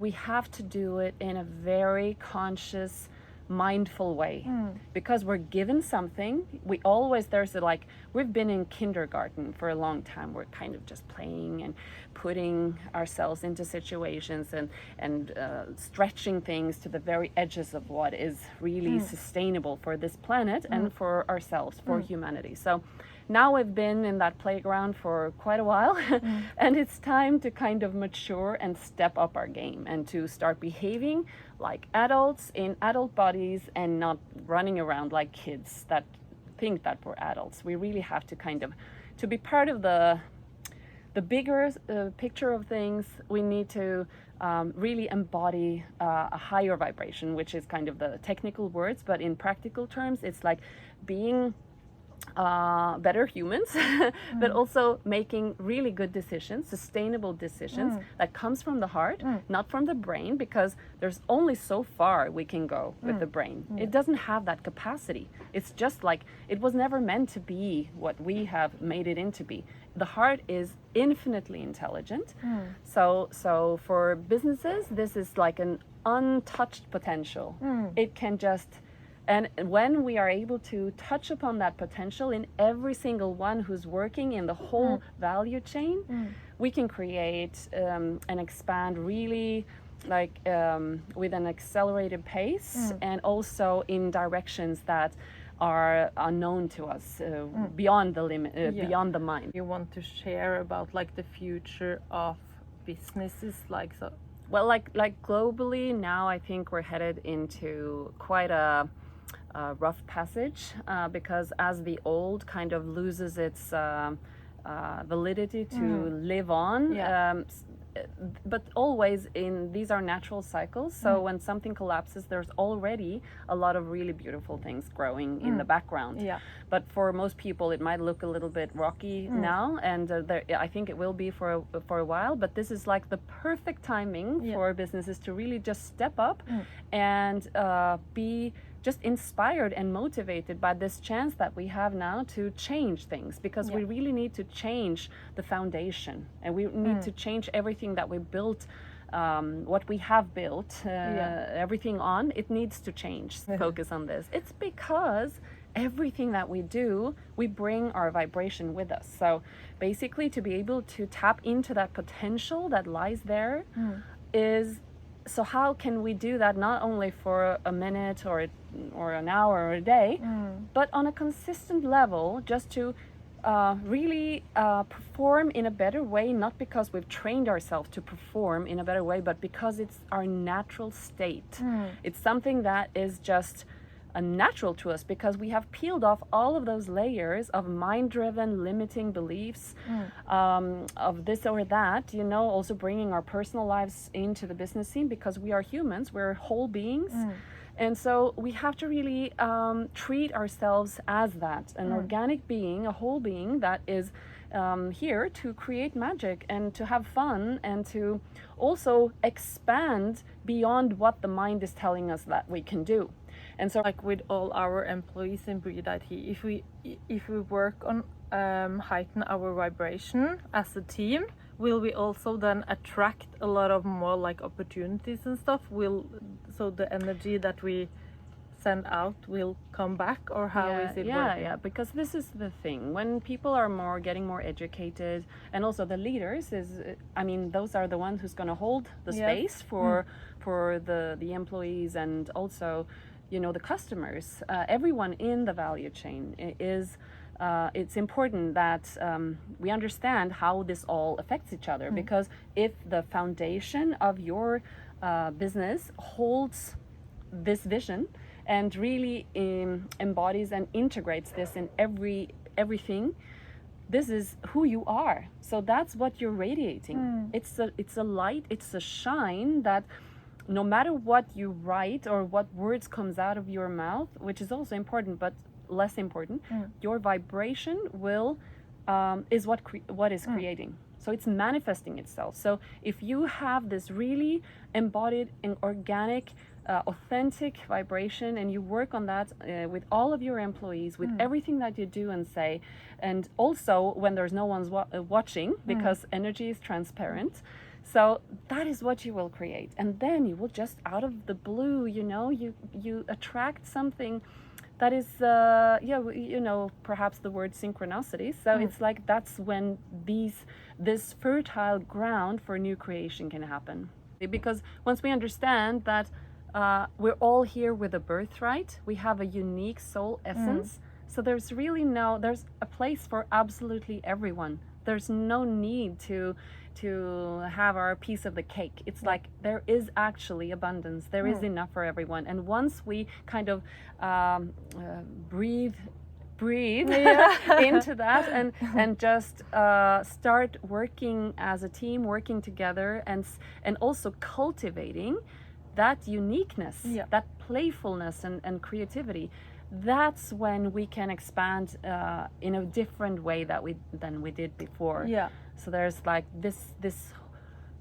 We have to do it in a very conscious, mindful way, because we're given something. We always, we've been in kindergarten for a long time. We're kind of just playing and putting ourselves into situations and stretching things to the very edges of what is really sustainable for this planet and for ourselves, for humanity. So now we've been in that playground for quite a while, and it's time to kind of mature and step up our game and to start behaving like adults in adult bodies and not running around like kids that think that we're adults. We really have to to be part of the bigger picture of things. We need to really embody a higher vibration, which is kind of the technical words, but in practical terms, it's like being better humans, but also making really good decisions, sustainable decisions that comes from the heart, not from the brain, because there's only so far we can go with the brain. It doesn't have that capacity. It's just like, it was never meant to be what we have made it into be. The heart is infinitely intelligent. So for businesses, this is like an untouched potential. It can just, and when we are able to touch upon that potential in every single one who's working in the whole value chain, we can create and expand really with an accelerated pace, and also in directions that are unknown to us, beyond the limit, beyond the mind. You want to share about like the future of businesses, like so? Well, like globally now, I think we're headed into quite a rough passage, because as the old kind of loses its validity to live on, but always these are natural cycles. So when something collapses, there's already a lot of really beautiful things growing in the background. But for most people, it might look a little bit rocky now, and I think it will be for a while. But this is like the perfect timing for businesses to really just step up and be just inspired and motivated by this chance that we have now to change things, because we really need to change the foundation, and we need to change everything that we built, what we have built, everything on. It needs to change. Focus on this. It's because everything that we do, we bring our vibration with us. So basically, to be able to tap into that potential that lies there is, so how can we do that not only for a minute or an hour or a day, but on a consistent level, just to really perform in a better way, not because we've trained ourselves to perform in a better way, but because it's our natural state. It's something that is just natural to us, because we have peeled off all of those layers of mind-driven limiting beliefs, of this or that, also bringing our personal lives into the business scene, because we are humans, we're whole beings. And so we have to really treat ourselves as that, an organic being, a whole being that is here to create magic and to have fun and to also expand beyond what the mind is telling us that we can do. And so, like with all our employees in Breed IT, if we work on heighten our vibration as a team, will we also then attract a lot of more like opportunities and stuff? So the energy that we send out will come back, or how is it working? Yeah, because this is the thing. When people are getting more educated, and also the leaders those are the ones who's going to hold the space for the employees, and also the customers, everyone in the value chain is. It's important that we understand how this all affects each other, because if the foundation of your business holds this vision and really embodies and integrates this in everything, this is who you are. So that's what you're radiating. It's a light, it's a shine that no matter what you write or what words comes out of your mouth, which is also important, but less important, your vibration is what is creating. So it's manifesting itself. So if you have this really embodied and organic, authentic vibration, and you work on that with all of your employees, with everything that you do and say, and also when there's no one's watching, because energy is transparent. So that is what you will create, and then you will just out of the blue, you attract something that is perhaps the word synchronicity. So it's like that's when this fertile ground for new creation can happen, because once we understand that we're all here with a birthright, we have a unique soul essence. So there's a place for absolutely everyone. There's no need to have our piece of the cake. It's like there is actually abundance. There is enough for everyone. And once we kind of breathe into that and just start working as a team, working together, and also cultivating that uniqueness, that playfulness and creativity, that's when we can expand in a different way than we did before. So there's like this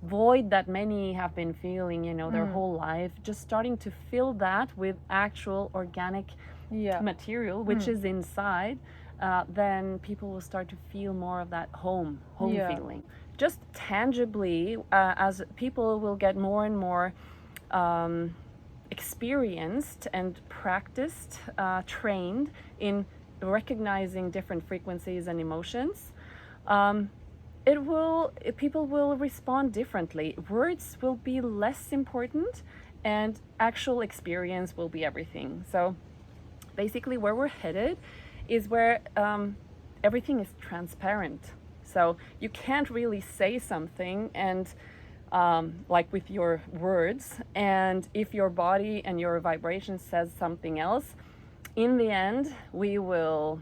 void that many have been feeling, their whole life, just starting to fill that with actual organic material, which is inside. Then people will start to feel more of that home feeling. Just tangibly, as people will get more and more experienced and practiced, trained in recognizing different frequencies and emotions, people will respond differently. Words will be less important, and actual experience will be everything. So basically where we're headed is where everything is transparent. So you can't really say something and like with your words, and if your body and your vibration says something else, in the end we will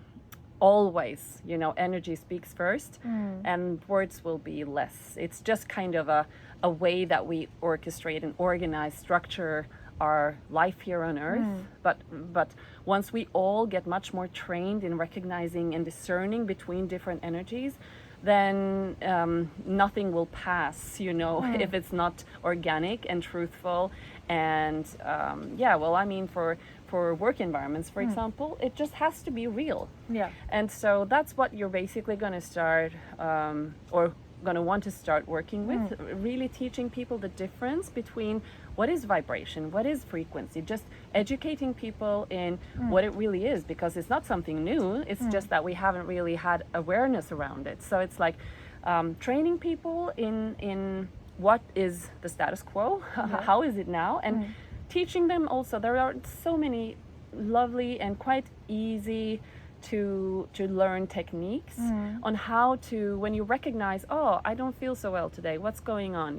always, energy speaks first, and words will be less. It's just kind of a way that we orchestrate and organize, structure our life here on earth. But once we all get much more trained in recognizing and discerning between different energies, then nothing will pass, if it's not organic and truthful. And for work environments, for example, it just has to be real. And so that's what you're basically going to start or going to want to start working with, really teaching people the difference between what is vibration, what is frequency, just educating people in what it really is, because it's not something new. It's just that we haven't really had awareness around it. So it's like training people in what is the status quo, how is it now, and teaching them also. There are so many lovely and quite easy to learn techniques on how to, when you recognize, oh, I don't feel so well today, what's going on,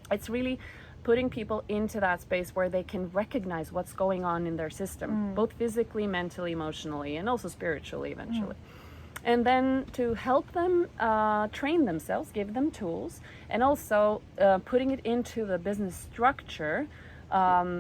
It's really putting people into that space where they can recognize what's going on in their system, both physically, mentally, emotionally, and also spiritually eventually. And then to help them train themselves, give them tools, and also putting it into the business structure,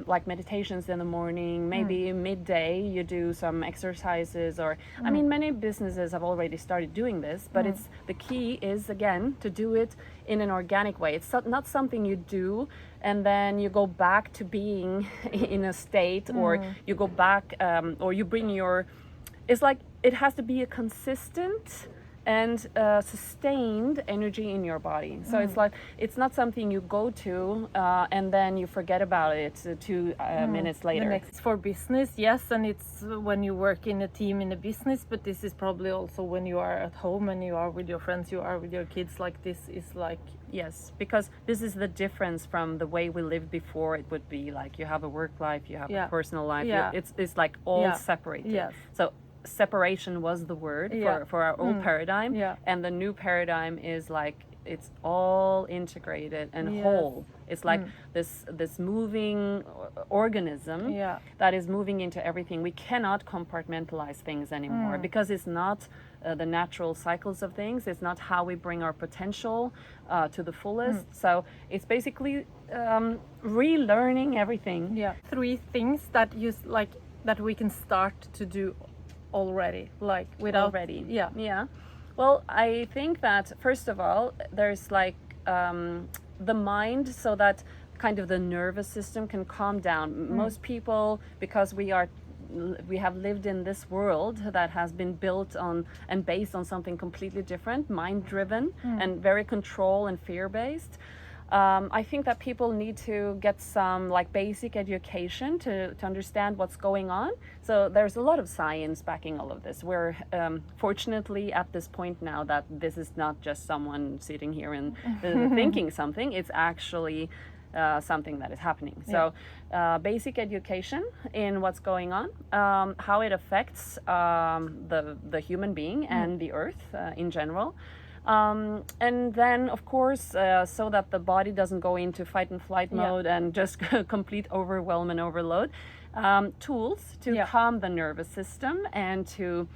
like meditations in the morning, maybe midday you do some exercises, or I mean, many businesses have already started doing this, but it's the key is, again, to do it in an organic way. It's not something you do and then you go back to being in a state, or you go back or you bring your, it's like it has to be a consistent and sustained energy in your body. So it's like, it's not something you go to and then you forget about it 2 minutes later. It's for business, yes, and it's when you work in a team in a business, but this is probably also when you are at home and you are with your friends, you are with your kids, like this is like... Yes, because this is the difference from the way we lived before. It would be like you have a work life, you have a personal life, it's like all separated. Yes. So separation was the word for our old paradigm, and the new paradigm is like it's all integrated and whole. It's like this moving organism that is moving into everything. We cannot compartmentalize things anymore because it's not the natural cycles of things. It's not how we bring our potential to the fullest. So it's basically relearning everything. 3 things that you like that we can start to do already, like without already. Well, I think that first of all, there's like the mind, so that kind of the nervous system can calm down. Most people, because we have lived in this world that has been built on and based on something completely different, mind driven and very control and fear based. I think that people need to get some like basic education to understand what's going on. So there's a lot of science backing all of this. We're fortunately at this point now that this is not just someone sitting here and thinking something. It's actually something that is happening. So basic education in what's going on, how it affects the human being and the earth in general. And then, of course, so that the body doesn't go into fight and flight mode and just complete overwhelm and overload, tools to calm the nervous system and to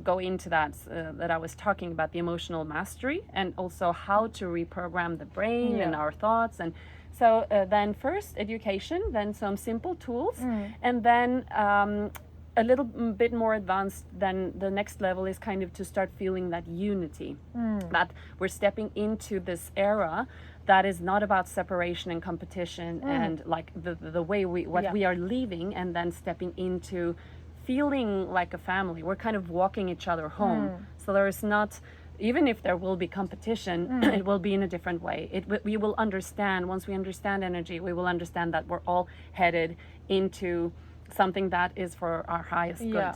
go into that that I was talking about, the emotional mastery, and also how to reprogram the brain and our thoughts. And so then first education, then some simple tools, and then a little bit more advanced, then the next level is kind of to start feeling that unity, that we're stepping into this era that is not about separation and competition and like the way we are leaving, and then stepping into feeling like a family. We're kind of walking each other home. So there is not, even if there will be competition, it will be in a different way. We will understand, once we understand energy, we will understand that we're all headed into something that is for our highest good.